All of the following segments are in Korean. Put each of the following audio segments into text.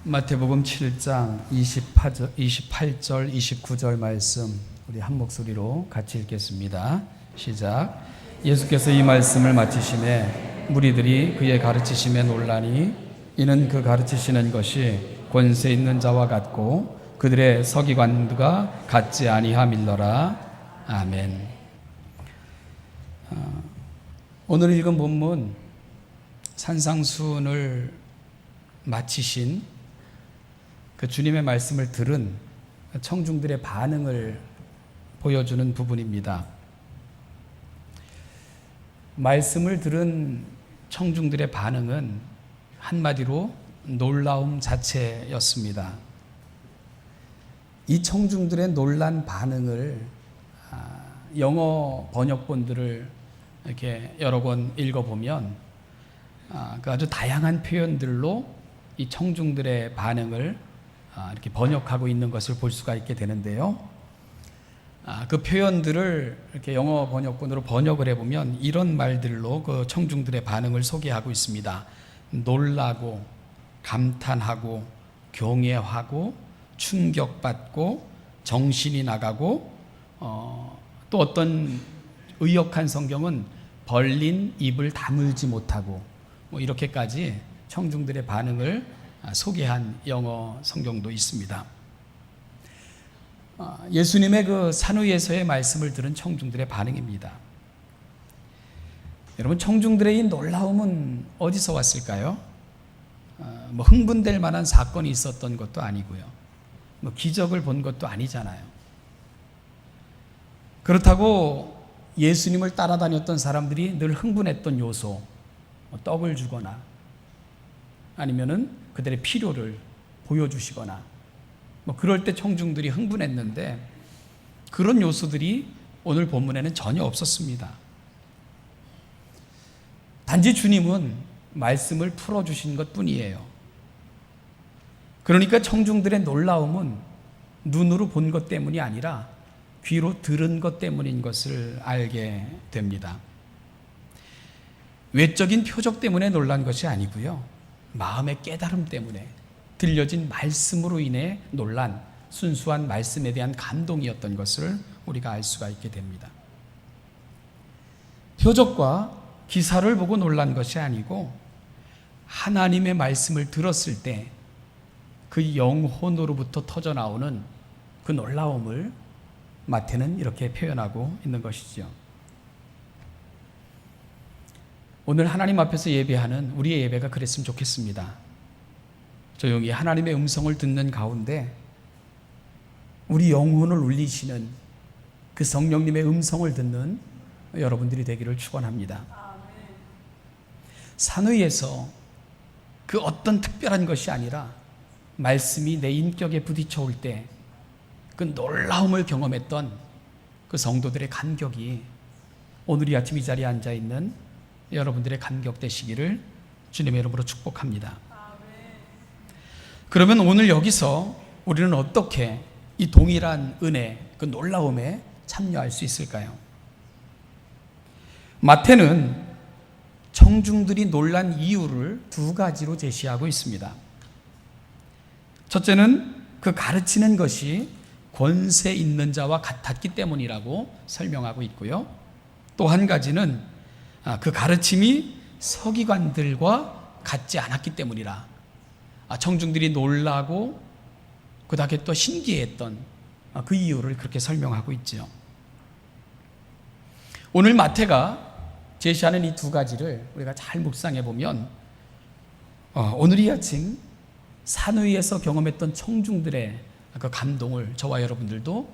마태복음 7장 28절, 29절 말씀 우리 한 목소리로 같이 읽겠습니다. 시작. 예수께서 이 말씀을 마치시매 무리들이 그의 가르치심에 놀라니 이는 그 가르치시는 것이 권세 있는 자와 같고 그들의 서기관들과 같지 아니함일러라. 아멘. 오늘 읽은 본문 산상수훈을 마치신 그 주님의 말씀을 들은 청중들의 반응을 보여주는 부분입니다. 말씀을 들은 청중들의 반응은 한마디로 놀라움 자체였습니다. 이 청중들의 놀란 반응을 영어 번역본들을 이렇게 여러 권 읽어보면 그 아주 다양한 표현들로 이 청중들의 반응을 이렇게 번역하고 있는 것을 볼 수가 있게 되는데요. 그 표현들을 이렇게 영어 번역본으로 번역을 해보면 이런 말들로 그 청중들의 반응을 소개하고 있습니다. 놀라고, 감탄하고, 경외하고, 충격받고, 정신이 나가고, 또 어떤 의역한 성경은 벌린 입을 다물지 못하고, 이렇게까지 청중들의 반응을 소개한 영어 성경도 있습니다. 예수님의 그 산위에서의 말씀을 들은 청중들의 반응입니다. 여러분, 청중들의 이 놀라움은 어디서 왔을까요? 흥분될 만한 사건이 있었던 것도 아니고요. 기적을 본 것도 아니잖아요. 그렇다고 예수님을 따라다녔던 사람들이 늘 흥분했던 요소, 떡을 주거나 아니면은 그들의 필요를 보여주시거나 그럴 때 청중들이 흥분했는데 그런 요소들이 오늘 본문에는 전혀 없었습니다. 단지 주님은 말씀을 풀어주신 것뿐이에요. 그러니까 청중들의 놀라움은 눈으로 본 것 때문이 아니라 귀로 들은 것 때문인 것을 알게 됩니다. 외적인 표적 때문에 놀란 것이 아니고요. 마음의 깨달음 때문에 들려진 말씀으로 인해 놀란 순수한 말씀에 대한 감동이었던 것을 우리가 알 수가 있게 됩니다. 표적과 기사를 보고 놀란 것이 아니고 하나님의 말씀을 들었을 때 그 영혼으로부터 터져나오는 그 놀라움을 마태는 이렇게 표현하고 있는 것이죠. 오늘 하나님 앞에서 예배하는 우리의 예배가 그랬으면 좋겠습니다. 조용히 하나님의 음성을 듣는 가운데 우리 영혼을 울리시는 그 성령님의 음성을 듣는 여러분들이 되기를 축원합니다. 산위에서 그 어떤 특별한 것이 아니라 말씀이 내 인격에 부딪혀 올 때 그 놀라움을 경험했던 그 성도들의 감격이 오늘 이 아침 이 자리에 앉아 있는 여러분들의 감격 되시기를 주님의 이름으로 축복합니다. 그러면 오늘 여기서 우리는 어떻게 이 동일한 은혜, 그 놀라움에 참여할 수 있을까요? 마태는 청중들이 놀란 이유를 두 가지로 제시하고 있습니다. 첫째는 그 가르치는 것이 권세 있는 자와 같았기 때문이라고 설명하고 있고요. 또 한 가지는 그 가르침이 서기관들과 같지 않았기 때문이라 청중들이 놀라고 그다음에 또 신기했던 그 이유를 그렇게 설명하고 있죠. 오늘 마태가 제시하는 이 두 가지를 우리가 잘 묵상해 보면 오늘 이 아침 산위에서 경험했던 청중들의 그 감동을 저와 여러분들도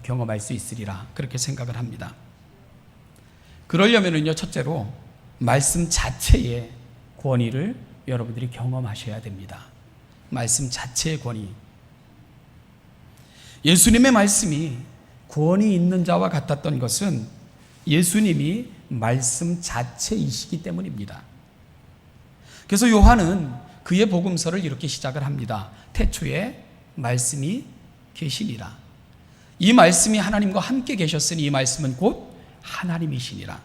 경험할 수 있으리라 그렇게 생각을 합니다. 그러려면은요, 첫째로 말씀 자체의 권위를 여러분들이 경험하셔야 됩니다. 말씀 자체의 권위. 예수님의 말씀이 권위 있는 자와 같았던 것은 예수님이 말씀 자체이시기 때문입니다. 그래서 요한은 그의 복음서를 이렇게 시작을 합니다. 태초에 말씀이 계시니라. 이 말씀이 하나님과 함께 계셨으니 이 말씀은 곧 하나님이시니라.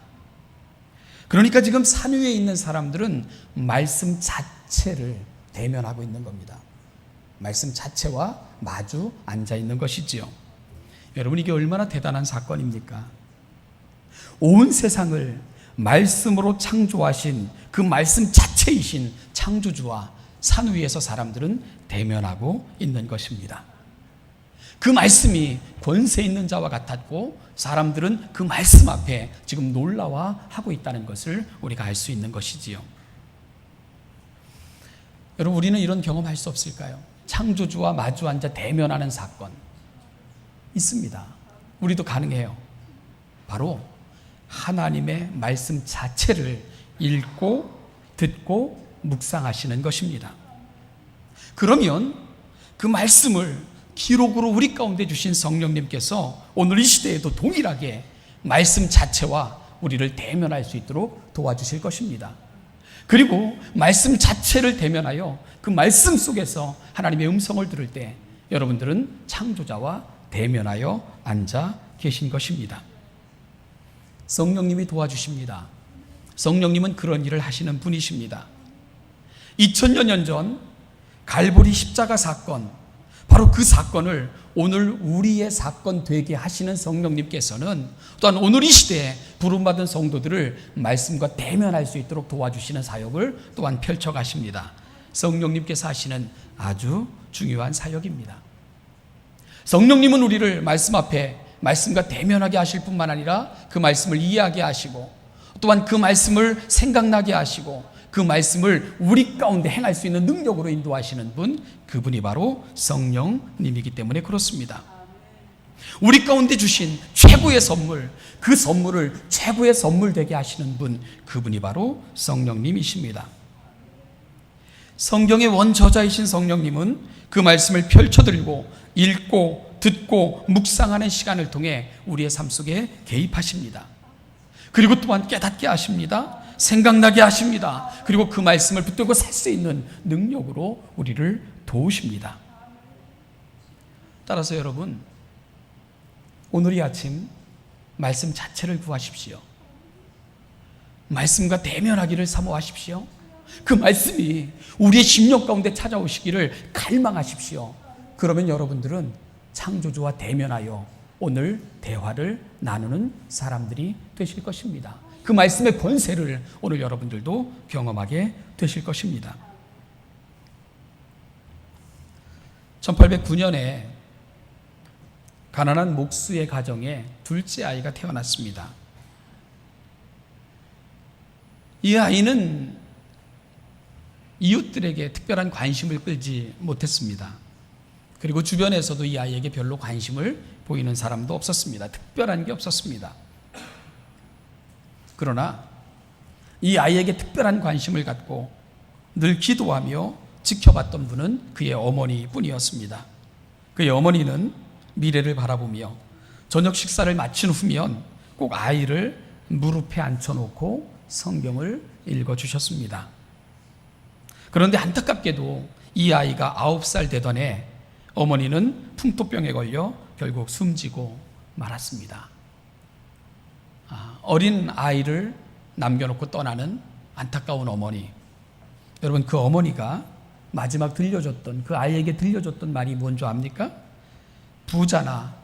그러니까 지금 산 위에 있는 사람들은 말씀 자체를 대면하고 있는 겁니다. 말씀 자체와 마주 앉아 있는 것이지요. 여러분, 이게 얼마나 대단한 사건입니까? 온 세상을 말씀으로 창조하신 그 말씀 자체이신 창조주와 산 위에서 사람들은 대면하고 있는 것입니다. 그 말씀이 권세 있는 자와 같았고 사람들은 그 말씀 앞에 지금 놀라워하고 있다는 것을 우리가 알 수 있는 것이지요. 여러분, 우리는 이런 경험할 수 없을까요? 창조주와 마주 앉아 대면하는 사건 있습니다. 우리도 가능해요. 바로 하나님의 말씀 자체를 읽고 듣고 묵상하시는 것입니다. 그러면 그 말씀을 기록으로 우리 가운데 주신 성령님께서 오늘 이 시대에도 동일하게 말씀 자체와 우리를 대면할 수 있도록 도와주실 것입니다. 그리고 말씀 자체를 대면하여 그 말씀 속에서 하나님의 음성을 들을 때 여러분들은 창조자와 대면하여 앉아 계신 것입니다. 성령님이 도와주십니다. 성령님은 그런 일을 하시는 분이십니다. 2000여 년 전 갈보리 십자가 사건, 바로 그 사건을 오늘 우리의 사건 되게 하시는 성령님께서는 또한 오늘 이 시대에 부름받은 성도들을 말씀과 대면할 수 있도록 도와주시는 사역을 또한 펼쳐가십니다. 성령님께서 하시는 아주 중요한 사역입니다. 성령님은 우리를 말씀 앞에 말씀과 대면하게 하실 뿐만 아니라 그 말씀을 이해하게 하시고 또한 그 말씀을 생각나게 하시고 그 말씀을 우리 가운데 행할 수 있는 능력으로 인도하시는 분, 그분이 바로 성령님이기 때문에 그렇습니다. 우리 가운데 주신 최고의 선물, 그 선물을 최고의 선물 되게 하시는 분, 그분이 바로 성령님이십니다. 성경의 원저자이신 성령님은 그 말씀을 펼쳐들고 읽고 듣고 묵상하는 시간을 통해 우리의 삶 속에 개입하십니다. 그리고 또한 깨닫게 하십니다. 생각나게 하십니다. 그리고 그 말씀을 붙들고 살 수 있는 능력으로 우리를 도우십니다. 따라서 여러분, 오늘 이 아침 말씀 자체를 구하십시오. 말씀과 대면하기를 사모하십시오. 그 말씀이 우리의 심령 가운데 찾아오시기를 갈망하십시오. 그러면 여러분들은 창조주와 대면하여 오늘 대화를 나누는 사람들이 되실 것입니다. 그 말씀의 권세를 오늘 여러분들도 경험하게 되실 것입니다. 1809년에 가난한 목수의 가정에 둘째 아이가 태어났습니다. 이 아이는 이웃들에게 특별한 관심을 끌지 못했습니다. 그리고 주변에서도 이 아이에게 별로 관심을 보이는 사람도 없었습니다. 특별한 게 없었습니다. 그러나 이 아이에게 특별한 관심을 갖고 늘 기도하며 지켜봤던 분은 그의 어머니뿐이었습니다. 그의 어머니는 미래를 바라보며 저녁 식사를 마친 후면 꼭 아이를 무릎에 앉혀놓고 성경을 읽어주셨습니다. 그런데 안타깝게도 이 아이가 9살 되던 해 어머니는 풍토병에 걸려 결국 숨지고 말았습니다. 어린 아이를 남겨놓고 떠나는 안타까운 어머니. 여러분, 그 어머니가 마지막 들려줬던, 그 아이에게 들려줬던 말이 뭔지 압니까? 부자나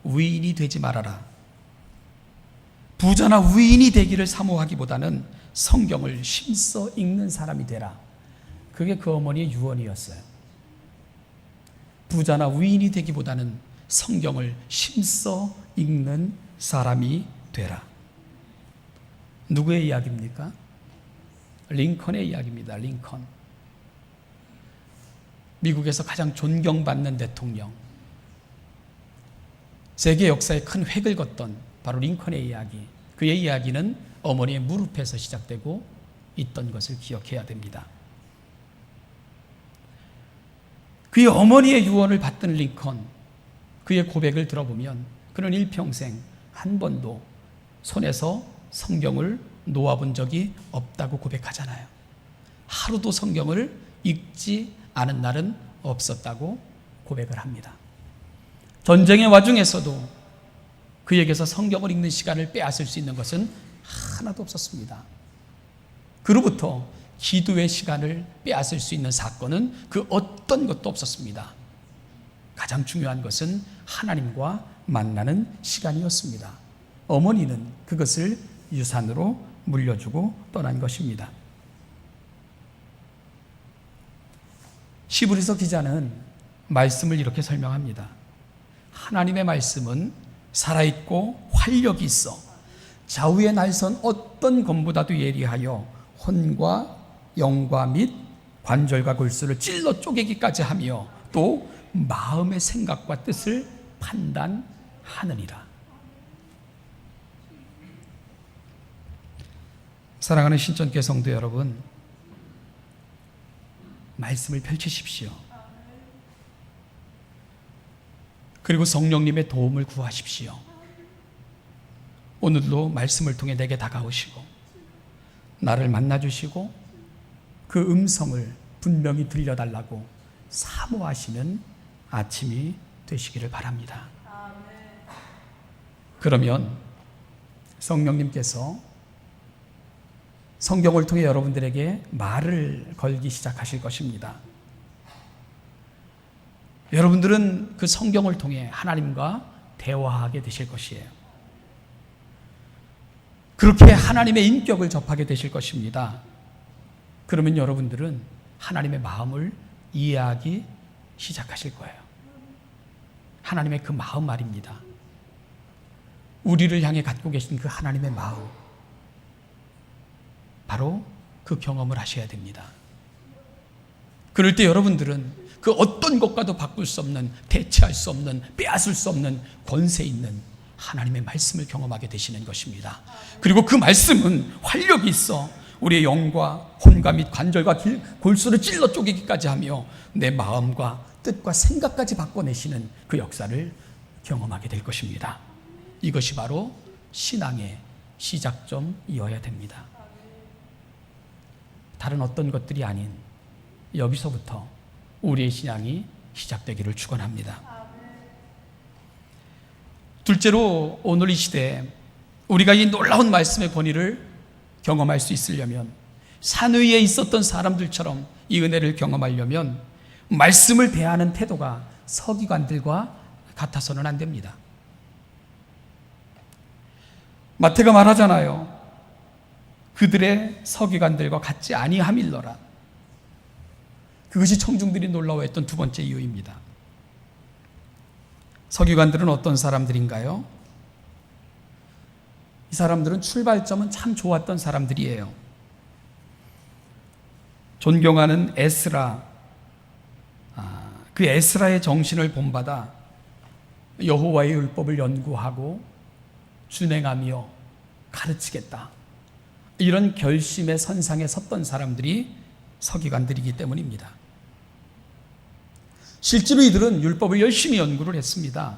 위인이 되지 말아라. 부자나 위인이 되기를 사모하기보다는 성경을 힘써 읽는 사람이 되라. 그게 그 어머니의 유언이었어요. 부자나 위인이 되기보다는 성경을 힘써 읽는 사람이 되라. 누구의 이야기입니까? 링컨의 이야기입니다. 링컨. 미국에서 가장 존경받는 대통령. 세계 역사에 큰 획을 걷던 바로 링컨의 이야기. 그의 이야기는 어머니의 무릎에서 시작되고 있던 것을 기억해야 됩니다. 그의 어머니의 유언을 받던 링컨, 그의 고백을 들어보면 그는 일평생 한 번도 손에서 성경을 놓아본 적이 없다고 고백하잖아요. 하루도 성경을 읽지 않은 날은 없었다고 고백을 합니다. 전쟁의 와중에서도 그에게서 성경을 읽는 시간을 빼앗을 수 있는 것은 하나도 없었습니다. 그로부터 기도의 시간을 빼앗을 수 있는 사건은 그 어떤 것도 없었습니다. 가장 중요한 것은 하나님과 만나는 시간이었습니다. 어머니는 그것을 유산으로 물려주고 떠난 것입니다. 히브리서 기자는 말씀을 이렇게 설명합니다. 하나님의 말씀은 살아있고 활력이 있어 좌우에 날선 어떤 검보다도 예리하여 혼과 영과 및 관절과 골수를 찔러 쪼개기까지 하며 또 마음의 생각과 뜻을 판단하느니라. 사랑하는 신천교회 성도 여러분, 말씀을 펼치십시오. 그리고 성령님의 도움을 구하십시오. 오늘도 말씀을 통해 내게 다가오시고 나를 만나주시고 그 음성을 분명히 들려달라고 사모하시는 아침이 되시기를 바랍니다. 그러면 성령님께서 성경을 통해 여러분들에게 말을 걸기 시작하실 것입니다. 여러분들은 그 성경을 통해 하나님과 대화하게 되실 것이에요. 그렇게 하나님의 인격을 접하게 되실 것입니다. 그러면 여러분들은 하나님의 마음을 이해하기 시작하실 거예요. 하나님의 그 마음 말입니다. 우리를 향해 갖고 계신 그 하나님의 마음, 바로 그 경험을 하셔야 됩니다. 그럴 때 여러분들은 그 어떤 것과도 바꿀 수 없는, 대체할 수 없는, 빼앗을 수 없는 권세 있는 하나님의 말씀을 경험하게 되시는 것입니다. 그리고 그 말씀은 활력이 있어 우리의 영과 혼과 및 관절과 골수를 찔러 쪼개기까지 하며 내 마음과 뜻과 생각까지 바꿔내시는 그 역사를 경험하게 될 것입니다. 이것이 바로 신앙의 시작점이어야 됩니다. 다른 어떤 것들이 아닌 여기서부터 우리의 신앙이 시작되기를 축원합니다. 둘째로, 오늘 이 시대에 우리가 이 놀라운 말씀의 권위를 경험할 수 있으려면, 산 위에 있었던 사람들처럼 이 은혜를 경험하려면 말씀을 대하는 태도가 서기관들과 같아서는 안 됩니다. 마태가 말하잖아요. 그들의 서기관들과 같지 아니함일러라. 그것이 청중들이 놀라워했던 두 번째 이유입니다. 서기관들은 어떤 사람들인가요? 이 사람들은 출발점은 참 좋았던 사람들이에요. 존경하는 에스라, 그 에스라의 정신을 본받아 여호와의 율법을 연구하고 준행하며 가르치겠다, 이런 결심의 선상에 섰던 사람들이 서기관들이기 때문입니다. 실제로 이들은 율법을 열심히 연구를 했습니다.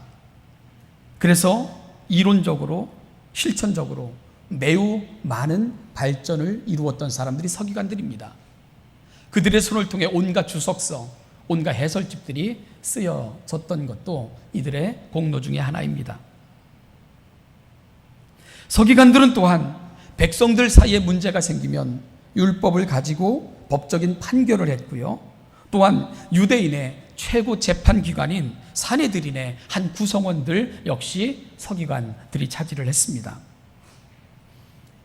그래서 이론적으로, 실천적으로 매우 많은 발전을 이루었던 사람들이 서기관들입니다. 그들의 손을 통해 온갖 주석서, 온갖 해설집들이 쓰여졌던 것도 이들의 공로 중에 하나입니다. 서기관들은 또한 백성들 사이에 문제가 생기면 율법을 가지고 법적인 판결을 했고요. 또한 유대인의 최고 재판기관인 사내들인의 한 구성원들 역시 서기관들이 차지를 했습니다.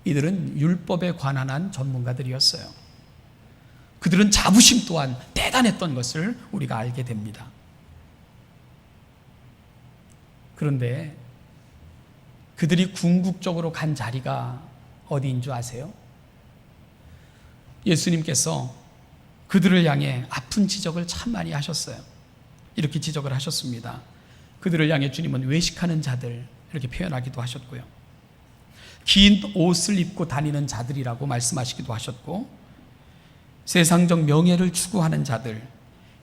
이들은 율법에 관한 한 전문가들이었어요. 그들은 자부심 또한 대단했던 것을 우리가 알게 됩니다. 그런데 그들이 궁극적으로 간 자리가 어디인 줄 아세요? 예수님께서 그들을 향해 아픈 지적을 참 많이 하셨어요. 이렇게 지적을 하셨습니다. 그들을 향해 주님은 외식하는 자들, 이렇게 표현하기도 하셨고요. 긴 옷을 입고 다니는 자들이라고 말씀하시기도 하셨고, 세상적 명예를 추구하는 자들,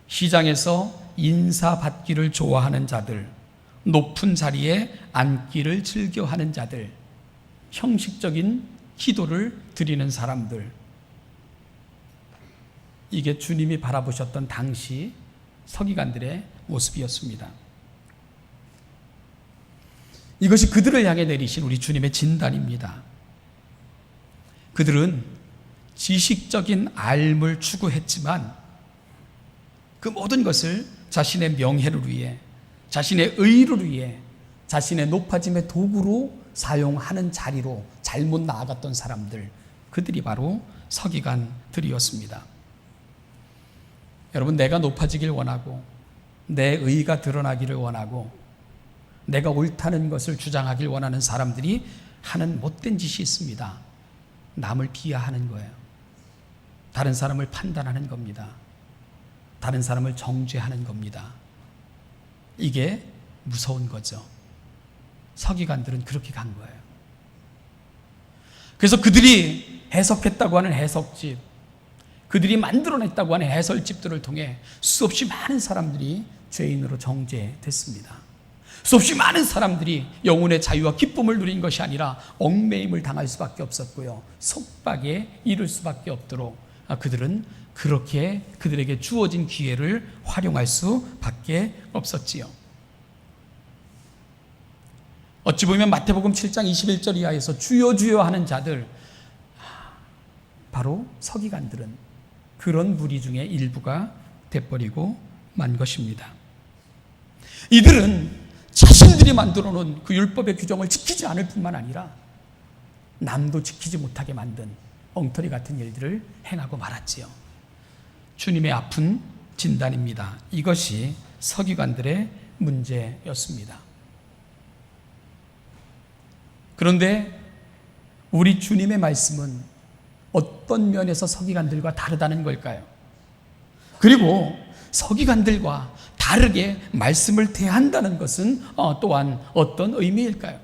시장에서 인사받기를 좋아하는 자들, 높은 자리에 앉기를 즐겨하는 자들, 형식적인 기도를 드리는 사람들, 이게 주님이 바라보셨던 당시 서기관들의 모습이었습니다. 이것이 그들을 향해 내리신 우리 주님의 진단입니다. 그들은 지식적인 삶을 추구했지만 그 모든 것을 자신의 명예를 위해, 자신의 의를 위해, 자신의 높아짐의 도구로 사용하는 자리로 잘못 나아갔던 사람들, 그들이 바로 서기관들이었습니다. 여러분, 내가 높아지길 원하고 내 의가 드러나기를 원하고 내가 옳다는 것을 주장하길 원하는 사람들이 하는 못된 짓이 있습니다. 남을 비하하는 거예요. 다른 사람을 판단하는 겁니다. 다른 사람을 정죄하는 겁니다. 이게 무서운 거죠. 서기관들은 그렇게 간 거예요. 그래서 그들이 해석했다고 하는 해석집, 그들이 만들어냈다고 하는 해설집들을 통해 수없이 많은 사람들이 죄인으로 정죄됐습니다. 수없이 많은 사람들이 영혼의 자유와 기쁨을 누린 것이 아니라 얽매임을 당할 수밖에 없었고요, 속박에 이를 수밖에 없도록 그들은 그렇게 그들에게 주어진 기회를 활용할 수밖에 없었지요. 어찌 보면 마태복음 7장 21절 이하에서 주여 주여 하는 자들, 바로 서기관들은 그런 무리 중에 일부가 돼버리고 만 것입니다. 이들은 자신들이 만들어 놓은 그 율법의 규정을 지키지 않을 뿐만 아니라 남도 지키지 못하게 만든 엉터리 같은 일들을 행하고 말았지요. 주님의 아픈 진단입니다. 이것이 서기관들의 문제였습니다. 그런데 우리 주님의 말씀은 어떤 면에서 서기관들과 다르다는 걸까요? 그리고 서기관들과 다르게 말씀을 대한다는 것은 또한 어떤 의미일까요?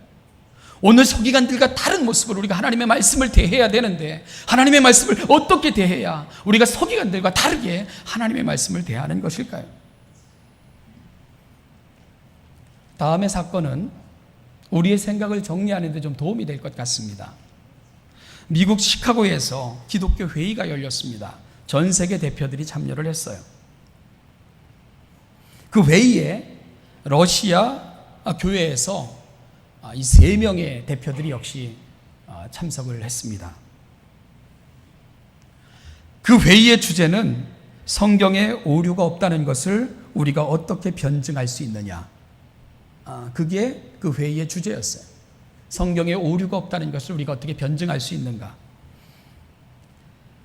오늘 서기관들과 다른 모습으로 우리가 하나님의 말씀을 대해야 되는데, 하나님의 말씀을 어떻게 대해야 우리가 서기관들과 다르게 하나님의 말씀을 대하는 것일까요? 다음의 사건은 우리의 생각을 정리하는 데 좀 도움이 될 것 같습니다. 미국 시카고에서 기독교 회의가 열렸습니다. 전 세계 대표들이 참여를 했어요. 그 회의에 러시아 교회에서 이 3명의 대표들이 역시 참석을 했습니다. 그 회의의 주제는 성경에 오류가 없다는 것을 우리가 어떻게 변증할 수 있느냐, 그게 그 회의의 주제였어요. 성경에 오류가 없다는 것을 우리가 어떻게 변증할 수 있는가.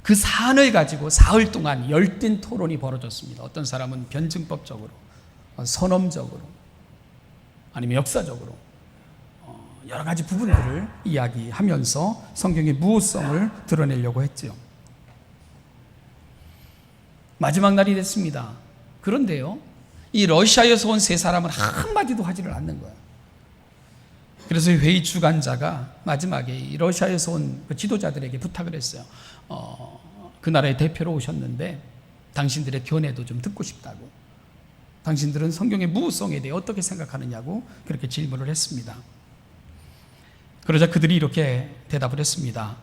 그 사안을 가지고 사흘 동안 열띤 토론이 벌어졌습니다. 어떤 사람은 변증법적으로, 선언적으로, 아니면 역사적으로 여러 가지 부분들을 이야기하면서 성경의 무호성을 드러내려고 했죠. 마지막 날이 됐습니다. 그런데요, 이 러시아에서 온 3사람은 한마디도 하지를 않는 거예요. 그래서 회의 주관자가 마지막에 이 러시아에서 온 그 지도자들에게 부탁을 했어요. 그 나라의 대표로 오셨는데 당신들의 견해도 좀 듣고 싶다고. 당신들은 성경의 무호성에 대해 어떻게 생각하느냐고 그렇게 질문을 했습니다. 그러자 그들이 이렇게 대답을 했습니다.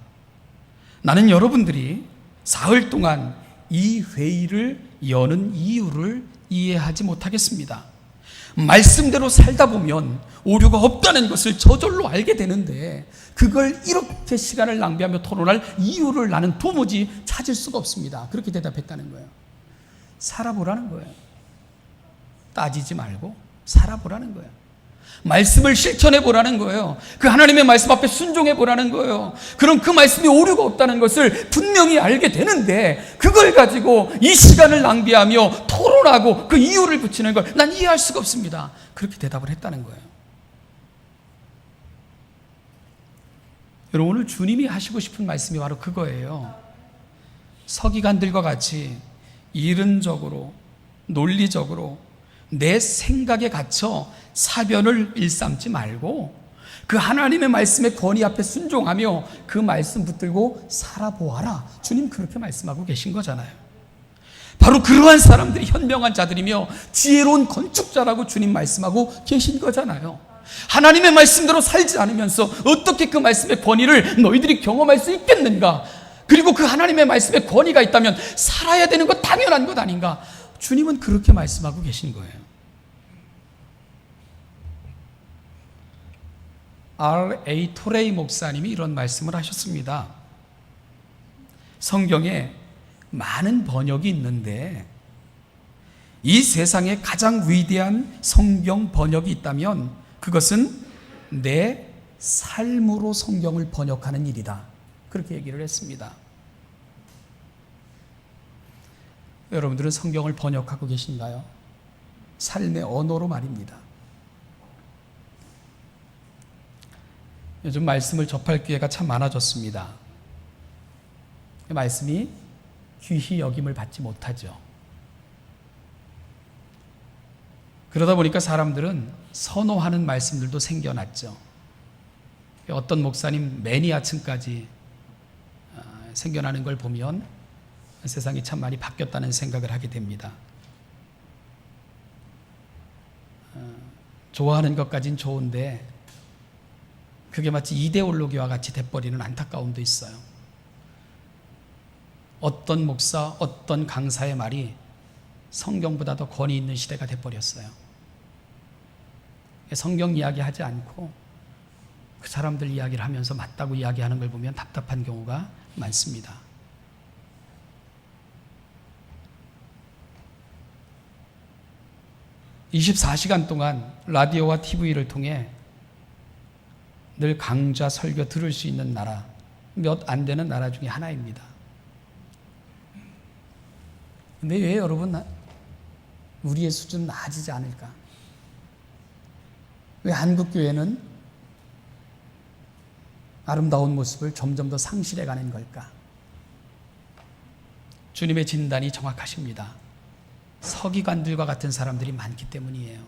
나는 여러분들이 사흘 동안 이 회의를 여는 이유를 이해하지 못하겠습니다. 말씀대로 살다 보면 오류가 없다는 것을 저절로 알게 되는데 그걸 이렇게 시간을 낭비하며 토론할 이유를 나는 도무지 찾을 수가 없습니다. 그렇게 대답했다는 거예요. 살아보라는 거예요. 따지지 말고 살아보라는 거예요. 말씀을 실천해 보라는 거예요. 그 하나님의 말씀 앞에 순종해 보라는 거예요. 그럼 그 말씀이 오류가 없다는 것을 분명히 알게 되는데 그걸 가지고 이 시간을 낭비하며 토론하고 그 이유를 붙이는 걸 난 이해할 수가 없습니다. 그렇게 대답을 했다는 거예요. 여러분, 오늘 주님이 하시고 싶은 말씀이 바로 그거예요. 서기관들과 같이 이론적으로, 논리적으로 내 생각에 갇혀 사변을 일삼지 말고 그 하나님의 말씀의 권위 앞에 순종하며 그 말씀 붙들고 살아보아라. 주님 그렇게 말씀하고 계신 거잖아요. 바로 그러한 사람들이 현명한 자들이며 지혜로운 건축자라고 주님 말씀하고 계신 거잖아요. 하나님의 말씀대로 살지 않으면서 어떻게 그 말씀의 권위를 너희들이 경험할 수 있겠는가? 그리고 그 하나님의 말씀의 권위가 있다면 살아야 되는 것 당연한 것 아닌가? 주님은 그렇게 말씀하고 계신 거예요. R.A. 토레이 목사님이 이런 말씀을 하셨습니다. 성경에 많은 번역이 있는데 이 세상에 가장 위대한 성경 번역이 있다면 그것은 내 삶으로 성경을 번역하는 일이다. 그렇게 얘기를 했습니다. 여러분들은 성경을 번역하고 계신가요? 삶의 언어로 말입니다. 요즘 말씀을 접할 기회가 참 많아졌습니다. 말씀이 귀히 여김을 받지 못하죠. 그러다 보니까 사람들은 선호하는 말씀들도 생겨났죠. 어떤 목사님 매니아층까지 생겨나는 걸 보면 세상이 참 많이 바뀌었다는 생각을 하게 됩니다. 좋아하는 것까진 좋은데 그게 마치 이데올로기와 같이 돼버리는 안타까움도 있어요. 어떤 목사, 어떤 강사의 말이 성경보다 더 권위 있는 시대가 돼버렸어요. 성경 이야기하지 않고 그 사람들 이야기를 하면서 맞다고 이야기하는 걸 보면 답답한 경우가 많습니다. (24시간) 동안 라디오와 TV를 통해 늘 강좌 설교 들을 수 있는 나라, 몇 안 되는 나라 중에 하나입니다. 근데 왜 여러분 우리의 수준은 나아지지 않을까? 왜 한국교회는 아름다운 모습을 점점 더 상실해가는 걸까? 주님의 진단이 정확하십니다. 서기관들과 같은 사람들이 많기 때문이에요.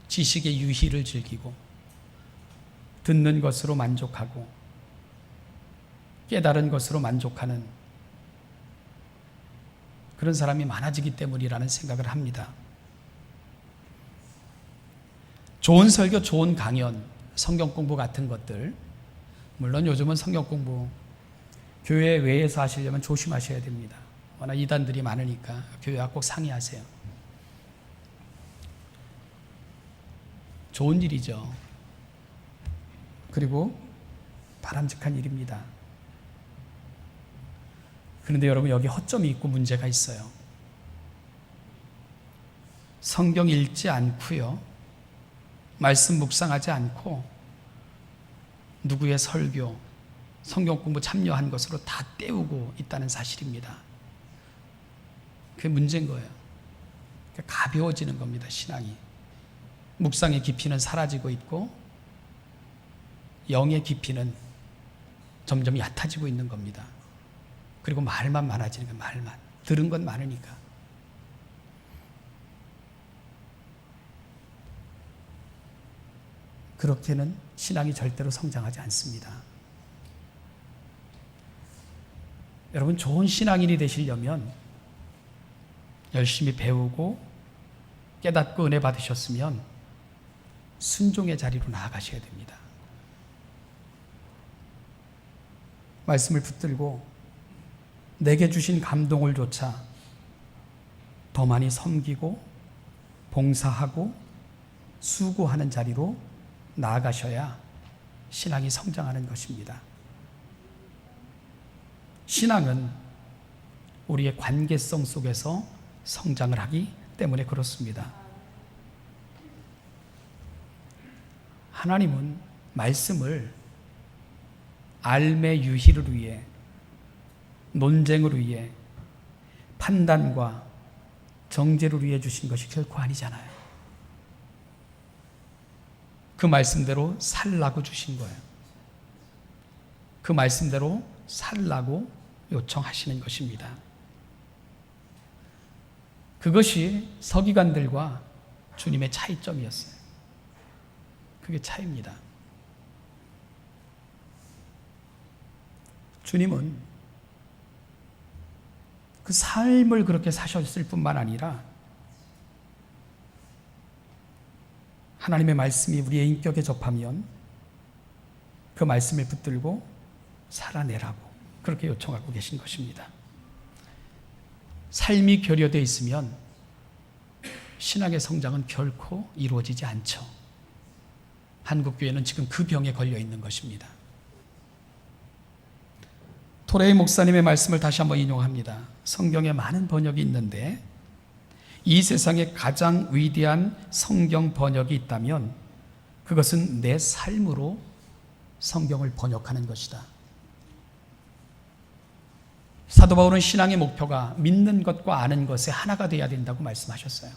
지식의 유희를 즐기고 듣는 것으로 만족하고 깨달은 것으로 만족하는 그런 사람이 많아지기 때문이라는 생각을 합니다. 좋은 설교, 좋은 강연, 성경 공부 같은 것들, 물론 요즘은 성경 공부 교회 외에서 하시려면 조심하셔야 됩니다. 워낙 이단들이 많으니까 교회와 꼭 상의하세요. 좋은 일이죠. 그리고 바람직한 일입니다. 그런데 여러분, 여기 허점이 있고 문제가 있어요. 성경 읽지 않고요, 말씀 묵상하지 않고 누구의 설교, 성경 공부 참여한 것으로 다 때우고 있다는 사실입니다. 그게 문제인 거예요. 가벼워지는 겁니다, 신앙이. 묵상의 깊이는 사라지고 있고 영의 깊이는 점점 얕아지고 있는 겁니다. 그리고 말만 많아지는 거예요. 말만. 들은 건 많으니까. 그렇게는 신앙이 절대로 성장하지 않습니다. 여러분, 좋은 신앙인이 되시려면 열심히 배우고 깨닫고 은혜 받으셨으면 순종의 자리로 나아가셔야 됩니다. 말씀을 붙들고 내게 주신 감동을 조차 더 많이 섬기고 봉사하고 수고하는 자리로 나아가셔야 신앙이 성장하는 것입니다. 신앙은 우리의 관계성 속에서 성장을 하기 때문에 그렇습니다. 하나님은 말씀을 알매 유희를 위해, 논쟁을 위해, 판단과 정죄를 위해 주신 것이 결코 아니잖아요. 그 말씀대로 살라고 주신 거예요. 그 말씀대로 살라고 요청하시는 것입니다. 그것이 서기관들과 주님의 차이점이었어요. 그게 차이입니다. 주님은 그 삶을 그렇게 사셨을 뿐만 아니라 하나님의 말씀이 우리의 인격에 접하면 그 말씀을 붙들고 살아내라고 그렇게 요청하고 계신 것입니다. 삶이 결여되어 있으면 신앙의 성장은 결코 이루어지지 않죠. 한국교회는 지금 그 병에 걸려 있는 것입니다. 토레이 목사님의 말씀을 다시 한번 인용합니다. 성경에 많은 번역이 있는데 이 세상에 가장 위대한 성경 번역이 있다면 그것은 내 삶으로 성경을 번역하는 것이다. 사도 바울은 신앙의 목표가 믿는 것과 아는 것의 하나가 되어야 된다고 말씀하셨어요.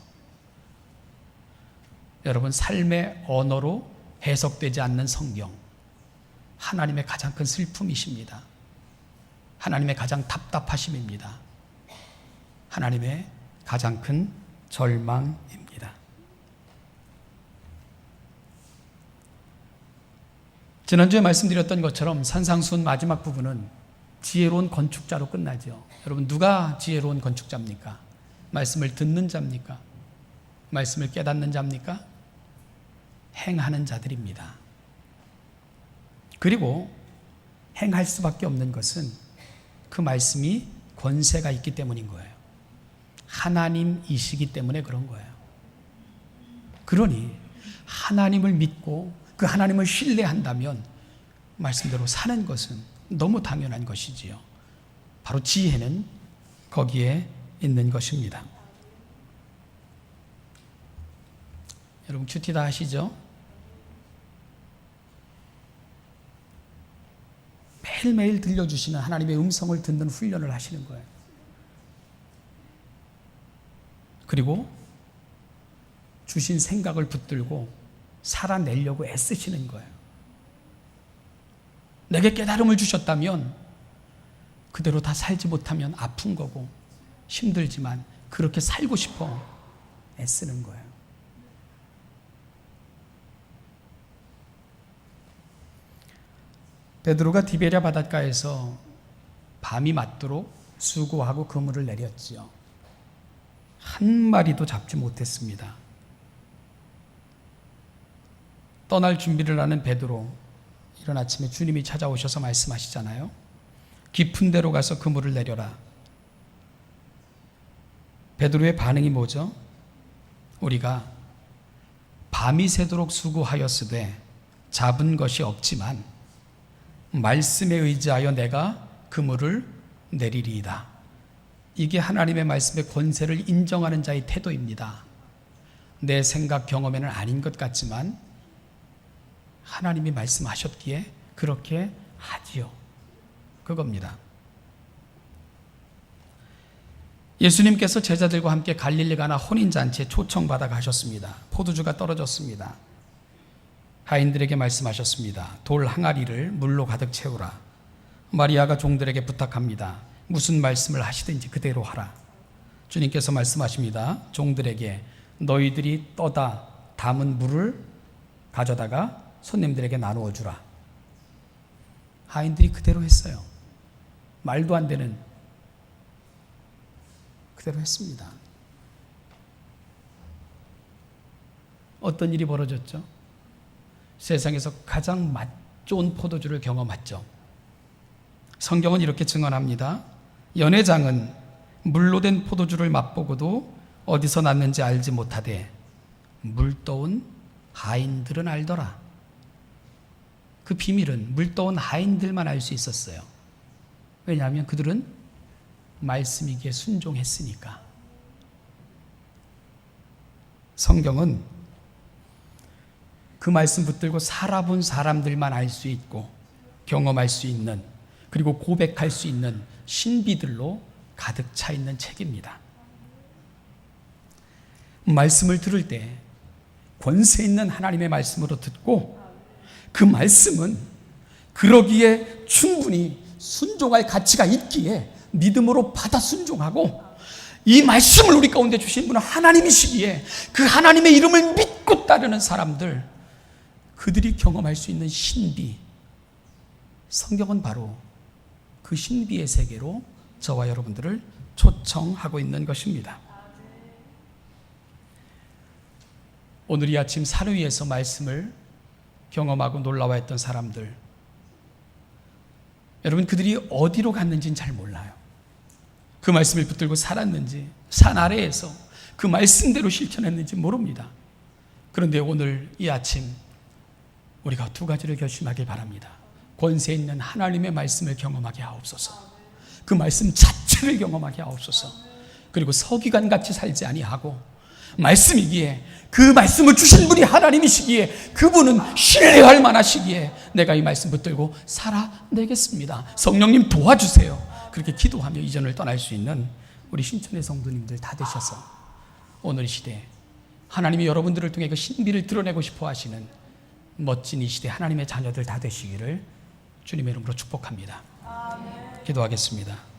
여러분, 삶의 언어로 해석되지 않는 성경, 하나님의 가장 큰 슬픔이십니다. 하나님의 가장 답답하심입니다. 하나님의 가장 큰 절망입니다. 지난주에 말씀드렸던 것처럼 산상수훈 마지막 부분은 지혜로운 건축자로 끝나죠. 여러분, 누가 지혜로운 건축자입니까? 말씀을 듣는 자입니까? 말씀을 깨닫는 자입니까? 행하는 자들입니다. 그리고 행할 수밖에 없는 것은 그 말씀이 권세가 있기 때문인 거예요. 하나님이시기 때문에 그런 거예요. 그러니 하나님을 믿고 그 하나님을 신뢰한다면 말씀대로 사는 것은 너무 당연한 것이지요. 바로 지혜는 거기에 있는 것입니다. 여러분, 큐티 다 하시죠? 매일매일 들려주시는 하나님의 음성을 듣는 훈련을 하시는 거예요. 그리고 주신 생각을 붙들고 살아내려고 애쓰시는 거예요. 내게 깨달음을 주셨다면 그대로 다 살지 못하면 아픈 거고 힘들지만 그렇게 살고 싶어 애쓰는 거예요. 베드로가 디베랴 바닷가에서 밤이 맞도록 수고하고 그물을 내렸지요. 한 마리도 잡지 못했습니다. 떠날 준비를 하는 베드로, 이른 아침에 주님이 찾아오셔서 말씀하시잖아요. 깊은 데로 가서 그물을 내려라. 베드로의 반응이 뭐죠? 우리가 밤이 새도록 수고하였으되 잡은 것이 없지만 말씀에 의지하여 내가 그물을 내리리이다. 이게 하나님의 말씀의 권세를 인정하는 자의 태도입니다. 내 생각 경험에는 아닌 것 같지만 하나님이 말씀하셨기에 그렇게 하지요. 그겁니다. 예수님께서 제자들과 함께 갈릴리 가나 혼인잔치에 초청받아 가셨습니다. 포도주가 떨어졌습니다. 하인들에게 말씀하셨습니다. 돌 항아리를 물로 가득 채우라. 마리아가 종들에게 부탁합니다. 무슨 말씀을 하시든지 그대로 하라. 주님께서 말씀하십니다. 종들에게 너희들이 떠다 담은 물을 가져다가 손님들에게 나누어 주라. 하인들이 그대로 했어요. 말도 안 되는 그대로 했습니다. 어떤 일이 벌어졌죠? 세상에서 가장 맛 좋은 포도주를 경험했죠. 성경은 이렇게 증언합니다. 연회장은 물로 된 포도주를 맛보고도 어디서 났는지 알지 못하되 물떠온 하인들은 알더라. 그 비밀은 물떠온 하인들만 알 수 있었어요. 왜냐하면 그들은 말씀이기에 순종했으니까. 성경은 그 말씀 붙들고 살아본 사람들만 알 수 있고 경험할 수 있는, 그리고 고백할 수 있는 신비들로 가득 차 있는 책입니다. 말씀을 들을 때 권세 있는 하나님의 말씀으로 듣고 그 말씀은 그러기에 충분히 순종할 가치가 있기에 믿음으로 받아 순종하고, 이 말씀을 우리 가운데 주신 분은 하나님이시기에 그 하나님의 이름을 믿고 따르는 사람들, 그들이 경험할 수 있는 신비, 성경은 바로 그 신비의 세계로 저와 여러분들을 초청하고 있는 것입니다. 오늘 이 아침 산 위에서 말씀을 경험하고 놀라워했던 사람들, 여러분, 그들이 어디로 갔는지는 잘 몰라요. 그 말씀을 붙들고 살았는지, 산 아래에서 그 말씀대로 실천했는지 모릅니다. 그런데 오늘 이 아침 우리가 두 가지를 결심하길 바랍니다. 권세 있는 하나님의 말씀을 경험하게 하옵소서. 그 말씀 자체를 경험하게 하옵소서. 그리고 서기관같이 살지 아니하고 말씀이기에, 그 말씀을 주신 분이 하나님이시기에, 그분은 신뢰할 만하시기에 내가 이 말씀 붙들고 살아내겠습니다. 성령님 도와주세요. 그렇게 기도하며 이전을 떠날 수 있는 우리 신천의 성도님들 다 되셔서 오늘 이 시대에 하나님이 여러분들을 통해 그 신비를 드러내고 싶어 하시는 멋진 이 시대 하나님의 자녀들 다 되시기를 주님의 이름으로 축복합니다. 기도하겠습니다.